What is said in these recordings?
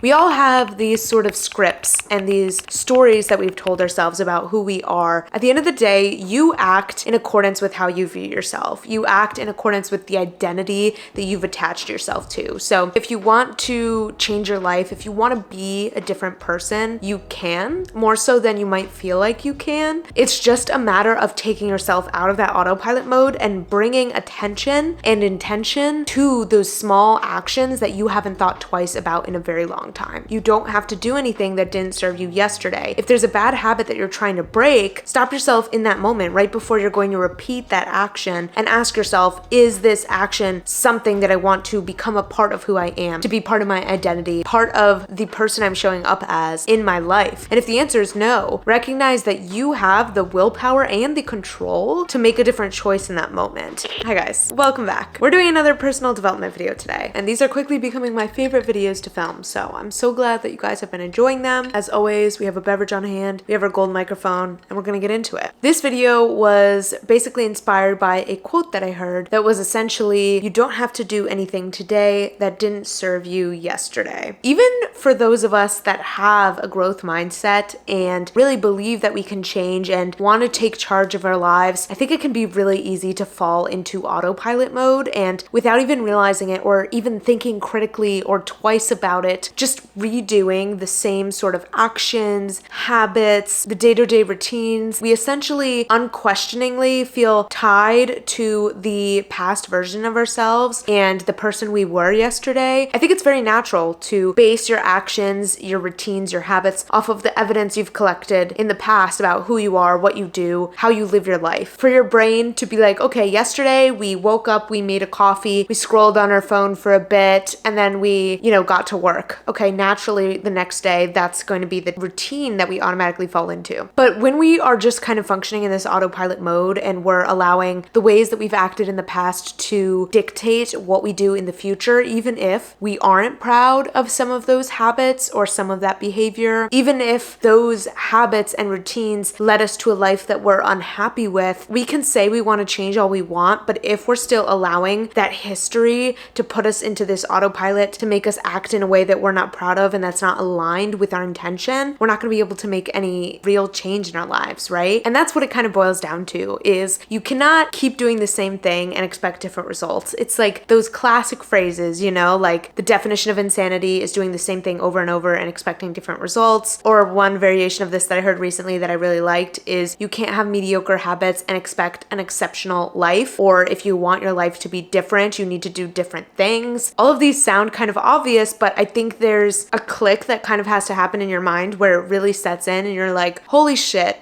We all have these sort of scripts and these stories that we've told ourselves about who we are. At the end of the day, you act in accordance with how you view yourself. You act in accordance with the identity that you've attached yourself to. So if you want to change your life, if you want to be a different person, you can, more so than you might feel like you can. It's just a matter of taking yourself out of that autopilot mode and bringing attention and intention to those small actions that you haven't thought twice about in a very long time. You don't have to do anything that didn't serve you yesterday. If there's a bad habit that you're trying to break, stop yourself in that moment right before you're going to repeat that action and ask yourself, is this action something that I want to become a part of who I am, to be part of my identity, part of the person I'm showing up as in my life? And if the answer is no, recognize that you have the willpower and the control to make a different choice in that moment. Hi guys, welcome back. We're doing another personal development video today, and these are quickly becoming my favorite videos to film, so I'm so glad that you guys have been enjoying them. As always, we have a beverage on hand, we have our gold microphone, and we're gonna get into it. This video was basically inspired by a quote that I heard that was essentially, you don't have to do anything today that didn't serve you yesterday. Even for those of us that have a growth mindset and really believe that we can change and want to take charge of our lives, I think it can be really easy to fall into autopilot mode, and without even realizing it or even thinking critically or twice about it, just redoing the same sort of actions, habits, the day-to-day routines. We essentially unquestioningly feel tied to the past version of ourselves and the person we were yesterday. I think it's very natural to base your actions, your routines, your habits off of the evidence you've collected in the past about who you are, what you do, how you live your life. For your brain to be like, okay, yesterday we woke up, we made a coffee, we scrolled on our phone for a bit, and then we, got to work. Okay, naturally the next day, that's going to be the routine that we automatically fall into. But when we are just kind of functioning in this autopilot mode and we're allowing the ways that we've acted in the past to dictate what we do in the future, even if we aren't proud of some of those habits or some of that behavior, even if those habits and routines led us to a life that we're unhappy with, we can say we want to change all we want, but if we're still allowing that history to put us into this autopilot to make us act in a way that we're not proud of and that's not aligned with our intention, we're not going to be able to make any real change in our lives, right? And that's what it kind of boils down to, is you cannot keep doing the same thing and expect different results. It's like those classic phrases, like the definition of insanity is doing the same thing over and over and expecting different results. Or one variation of this that I heard recently that I really liked is, you can't have mediocre habits and expect an exceptional life. Or if you want your life to be different, you need to do different things. All of these sound kind of obvious, but I think there's a click that kind of has to happen in your mind where it really sets in and you're like, holy shit,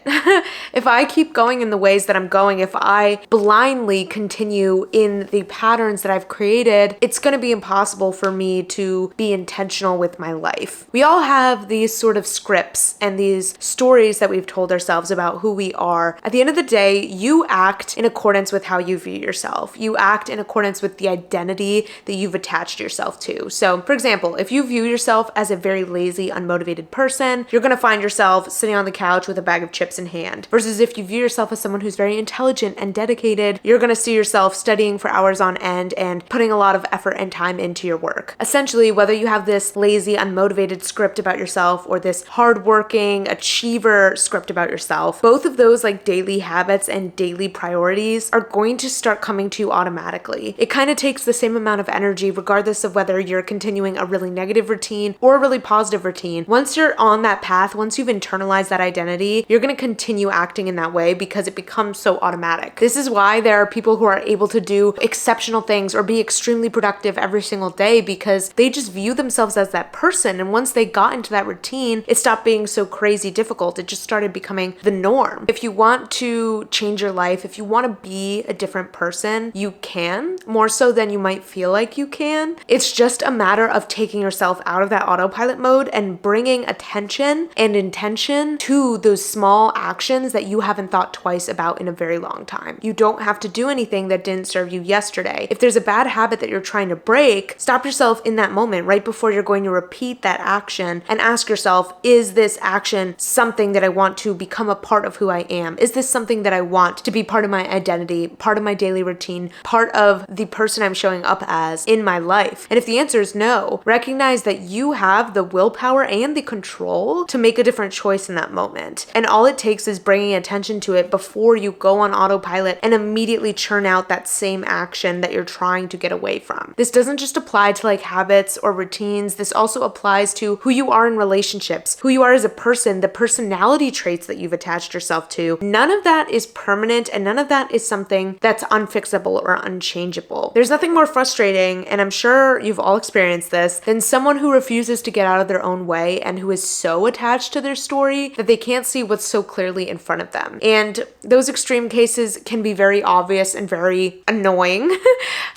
if I keep going in the ways that I'm going, if I blindly continue in the patterns that I've created, it's going to be impossible for me to be intentional with my life. We all have these sort of scripts and these stories that we've told ourselves about who we are. At the end of the day, you act in accordance with how you view yourself. You act in accordance with the identity that you've attached yourself to. So, for example, if you view yourself as a very lazy, unmotivated person, you're going to find yourself sitting on the couch with a bag of chips in hand. Versus if you view yourself as someone who's very intelligent and dedicated, you're going to see yourself studying for hours on end and putting a lot of effort and time into your work. Essentially, whether you have this lazy, unmotivated script about yourself or this hardworking achiever script about yourself, both of those like daily habits and daily priorities are going to start coming to you automatically. It kind of takes the same amount of energy regardless of whether you're continuing a really negative routine or a really positive routine. Once you're on that path, once you've internalized that identity, you're going to continue acting in that way because it becomes so automatic. This is why there are people who are able to do exceptional things or be extremely productive every single day, because they just view themselves as that person. And once they got into that routine, it stopped being so crazy difficult. It just started becoming the norm. If you want to change your life, if you want to be a different person, you can, more so than you might feel like you can. It's just a matter of taking yourself out of that autopilot mode and bringing attention and intention to those small actions that you haven't thought twice about in a very long time. You don't have to do anything that didn't serve you yesterday. If there's a bad habit that you're trying to break, stop yourself in that moment right before you're going to repeat that action and ask yourself, is this action something that I want to become a part of who I am? Is this something that I want to be part of my identity, part of my daily routine, part of the person I'm showing up as in my life? And if the answer is no, recognize that you have the willpower and the control to make a different choice in that moment. And all it takes is bringing attention to it before you go on autopilot and immediately churn out that same action that you're trying to get away from. This doesn't just apply to like habits or routines. This also applies to who you are in relationships, who you are as a person, the personality traits that you've attached yourself to. None of that is permanent, and none of that is something that's unfixable or unchangeable. There's nothing more frustrating, and I'm sure you've all experienced this, than someone who refuses to get out of their own way and who is so attached to their story that they can't see what's so clearly in front of them. And those extreme cases can be very obvious and very annoying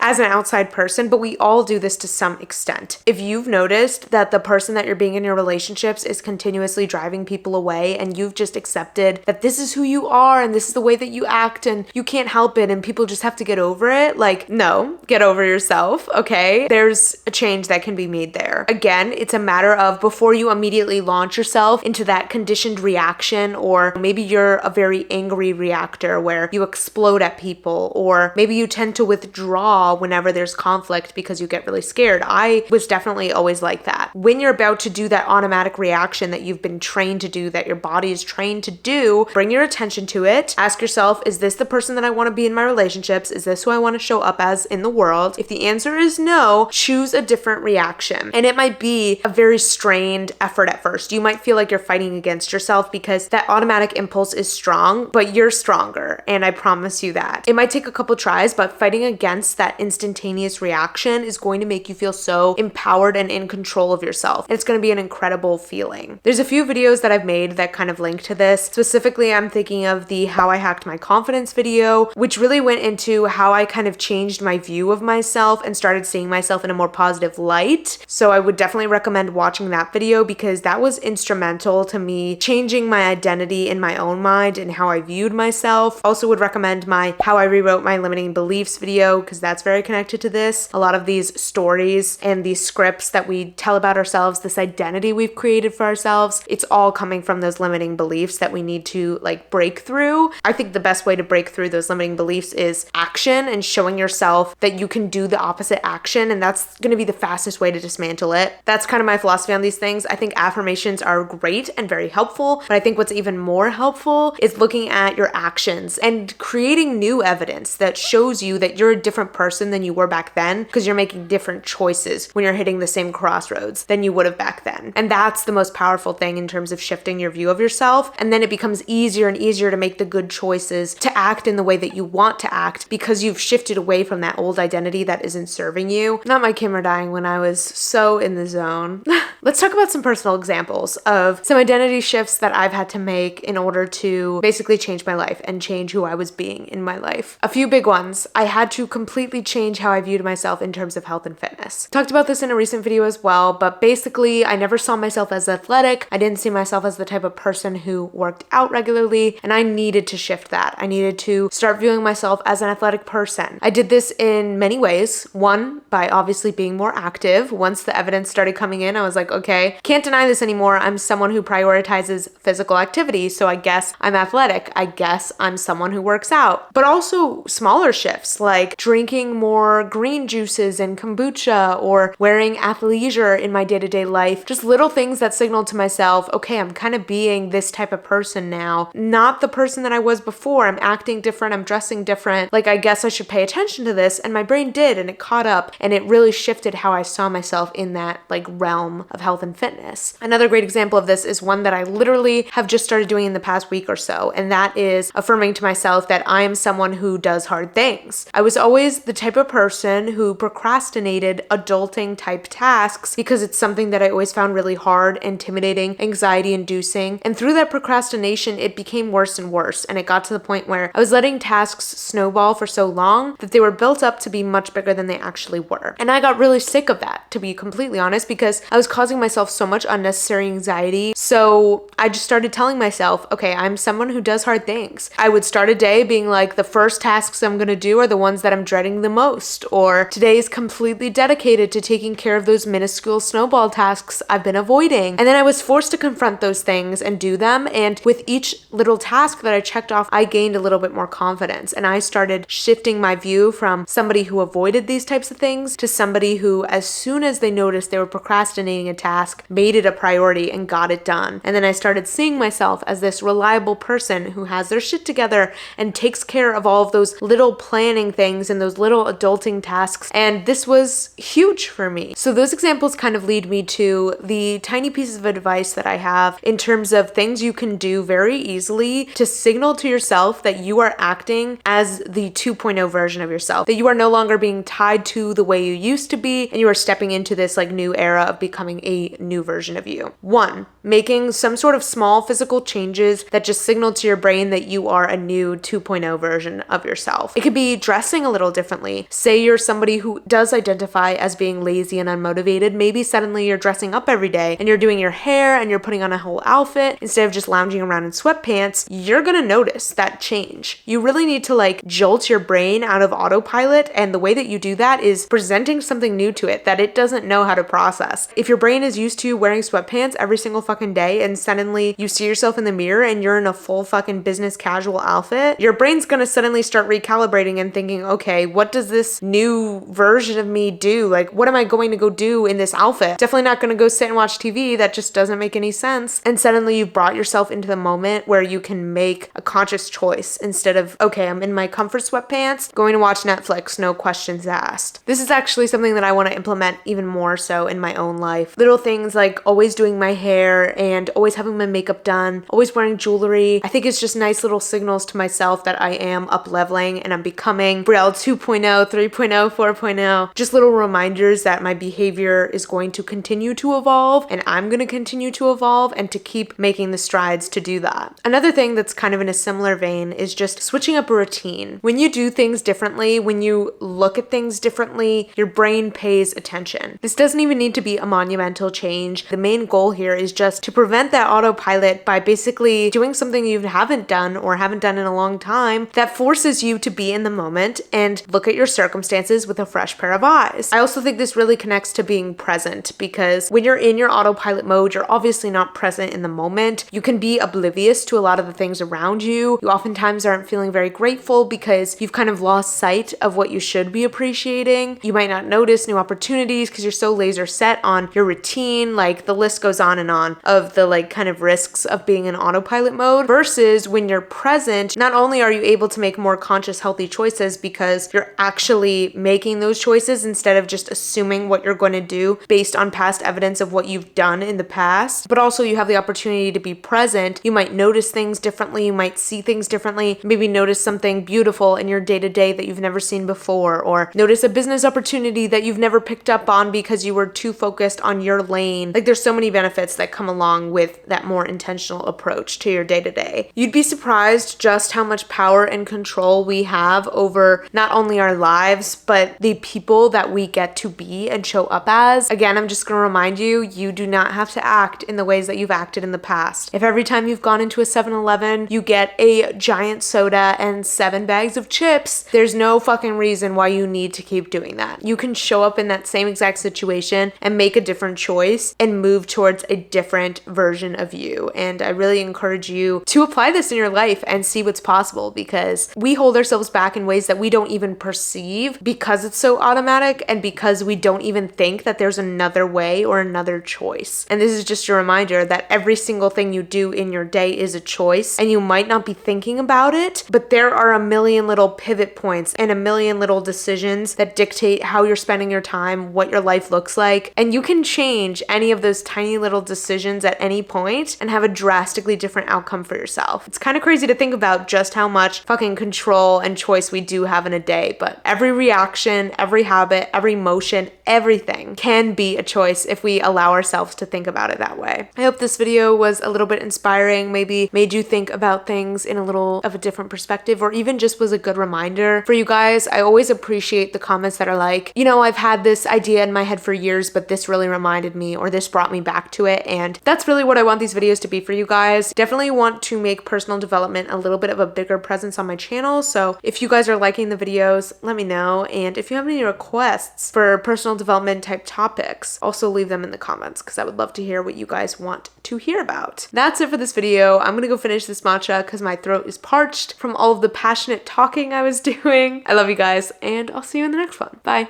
as an outside person, but we all do this to some extent. If you've noticed that the person that you're being in your relationships is continuously driving people away, and you've just accepted that this is who you are and this is the way that you act and you can't help it and people just have to get over it, like, no, get over yourself, okay? There's a change that can be made there. Again, it's a matter of before you immediately launch yourself into that conditioned reaction, or maybe you're a very angry reactor where you explode at people, or maybe you tend to withdraw whenever there's conflict because you get really scared. I was definitely always like that. When you're about to do that automatic reaction that you've been trained to do, that your body is trained to do, bring your attention to it. Ask yourself, is this the person that I want to be in my relationships? Is this who I want to show up as in the world? If the answer is no, choose a different reaction. And it might be a very strained effort at first. You might feel like you're fighting against yourself because that automatic impulse is strong, but you're stronger. And I promise you that. It might take a couple tries, but fighting against that instantaneous reaction is going to make you feel so empowered and in control of yourself. And it's going to be an incredible feeling. There's a few videos that I've made that kind of link to this. Specifically, I'm thinking of the How I Hacked My Confidence video, which really went into how I kind of changed my view of myself and started seeing myself in a more positive light. So I would definitely recommend watching that video because that was instrumental to me changing my identity in my own mind and how I viewed myself. Also would recommend my How I Rewrote My Limiting Beliefs video because that's very connected to this. A lot of these stories and these scripts that we tell about ourselves, this identity we've created for ourselves, it's all coming from those limiting beliefs that we need to like break through. I think the best way to break through those limiting beliefs is action and showing yourself that you can do the opposite action, and that's going to be the fastest way to dismantle it. That's kind of my philosophy on these things. I think affirmations are great and very helpful, but I think what's even more helpful is looking at your actions and creating new evidence that shows you that you're a different person than you were back then because you're making different choices when you're hitting the same crossroads than you would have back then. And that's the most powerful thing in terms of shifting your view of yourself. And then it becomes easier and easier to make the good choices, to act in the way that you want to act because you've shifted away from that old identity that isn't serving you. Not my camera dying when I was so in the zone. Let's talk about some personal examples of some identity shifts that I've had to make in order to basically change my life and change who I was being in my life. A few big ones. I had to completely change how I viewed myself in terms of health and fitness. Talked about this in a recent video as well, but basically I never saw myself as athletic. I didn't see myself as the type of person who worked out regularly, and I needed to shift that. I needed to start viewing myself as an athletic person. I did this in many ways. One, by obviously being more active. Once the evidence started coming in, I was like, okay, can't deny this anymore. I'm someone who prioritizes physical activity, so I guess I'm athletic. I guess I'm someone who works out. But also smaller shifts like drinking more green juices and kombucha or wearing athleisure in my day-to-day life. Just little things that signal to myself, okay, I'm kind of being this type of person now, not the person that I was before. I'm acting different. I'm dressing different. Like, I guess I should pay attention to this. And my brain did, and it caught up, and it really shifted how I saw myself in that like realm of health and fitness. Another great example of this is one that I literally have just started doing in the past week or so, and that is affirming to myself that I am someone who does hard things. I was always the type of person who procrastinated adulting type tasks because it's something that I always found really hard, intimidating, anxiety inducing. And through that procrastination, it became worse and worse. And it got to the point where I was letting tasks snowball for so long that they were built up to be much bigger than they actually were. And I got really sick of that, to be completely honest, because I was causing myself so much unnecessary anxiety. So I just started telling myself, okay, I'm someone who does hard things. I would start a day being like, the first tasks I'm going to do are the ones that I'm dreading the most, or today is completely dedicated to taking care of those minuscule snowball tasks I've been avoiding. And then I was forced to confront those things and do them. And with each little task that I checked off, I gained a little bit more confidence. And I started shifting my view from somebody who avoided these types of things to somebody who, as soon as they noticed they they were procrastinating a task, made it a priority and got it done. And then I started seeing myself as this reliable person who has their shit together and takes care of all of those little planning things and those little adulting tasks. And this was huge for me. So those examples kind of lead me to the tiny pieces of advice that I have in terms of things you can do very easily to signal to yourself that you are acting as the 2.0 version of yourself, that you are no longer being tied to the way you used to be, and you are stepping into this like new era of becoming a new version of you. 1, making some sort of small physical changes that just signal to your brain that you are a new 2.0 version of yourself. It could be dressing a little differently. Say you're somebody who does identify as being lazy and unmotivated. Maybe suddenly you're dressing up every day and you're doing your hair and you're putting on a whole outfit instead of just lounging around in sweatpants. You're gonna notice that change. You really need to like jolt your brain out of autopilot, and the way that you do that is presenting something new to it that it doesn't know how to process. If your brain is used to wearing sweatpants every single fucking day and suddenly you see yourself in the mirror and you're in a full fucking business casual outfit, your brain's gonna suddenly start recalibrating and thinking, okay, what does this new version of me do? Like, what am I going to go do in this outfit? Definitely not gonna go sit and watch TV. That just doesn't make any sense. And suddenly you've brought yourself into the moment where you can make a conscious choice instead of, okay, I'm in my comfort sweatpants, going to watch Netflix, no questions asked. This is actually something that I want to implement even more so in my own life. Little things like always doing my hair and always having my makeup done, always wearing jewelry. I think it's just nice little signals to myself that I am up leveling and I'm becoming Brielle 2.0, 3.0, 4.0. Just little reminders that my behavior is going to continue to evolve and I'm going to continue to evolve and to keep making the strides to do that. Another thing that's kind of in a similar vein is just switching up a routine. When you do things differently, when you look at things differently, your brain pays attention. This doesn't even need to be a monumental change. The main goal here is just to prevent that autopilot by basically doing something you haven't done or haven't done in a long time that forces you to be in the moment and look at your circumstances with a fresh pair of eyes. I also think this really connects to being present, because when you're in your autopilot mode, you're obviously not present in the moment. You can be oblivious to a lot of the things around you. You oftentimes aren't feeling very grateful because you've kind of lost sight of what you should be appreciating. You might not notice new opportunities because you're so laser set on your routine. Like, the list goes on and on of the like kind of risks of being in autopilot mode, versus when you're present, not only are you able to make more conscious, healthy choices because you're actually making those choices instead of just assuming what you're going to do based on past evidence of what you've done in the past, but also you have the opportunity to be present. You might notice things differently. You might see things differently. Maybe notice something beautiful in your day-to-day that you've never seen before, or notice a business opportunity that you've never picked up on because you were too focused on your lane. Like, there's so many benefits that come along with that more intentional approach to your day-to-day. You'd be surprised just how much power and control we have over not only our lives, but the people that we get to be and show up as. Again, I'm just going to remind you, you do not have to act in the ways that you've acted in the past. If every time you've gone into a 7-Eleven, you get a giant soda and 7 bags of chips, there's no fucking reason why you need to keep doing that. You can show up in that same exact situation and make a different choice and move towards a different version of you. And I really encourage you to apply this in your life and see what's possible, because we hold ourselves back in ways that we don't even perceive because it's so automatic and because we don't even think that there's another way or another choice. And this is just a reminder that every single thing you do in your day is a choice, and you might not be thinking about it, but there are a million little pivot points and a million little decisions that dictate how you're spending your time, what your life looks like, and you can change any of those tiny little decisions at any point and have a drastically different outcome for yourself. It's kind of crazy to think about just how much fucking control and choice we do have in a day, but every reaction, every habit, every motion, everything can be a choice if we allow ourselves to think about it that way. I hope this video was a little bit inspiring, maybe made you think about things in a little of a different perspective, or even just was a good reminder for you guys. I always appreciate the comments that are like, you know, I've had this idea in my head for years, but this really reminded me, or this brought me back to it. And that's really what I want these videos to be for you guys. Definitely want to make personal development a little bit of a bigger presence on my channel. So if you guys are liking the videos, let me know. And if you have any requests for personal development type topics, also leave them in the comments, because I would love to hear what you guys want to hear about. That's it for this video. I'm gonna go finish this matcha because my throat is parched from all of the passionate talking I was doing. I love you guys, and I'll see you in the next one. Bye.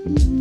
you.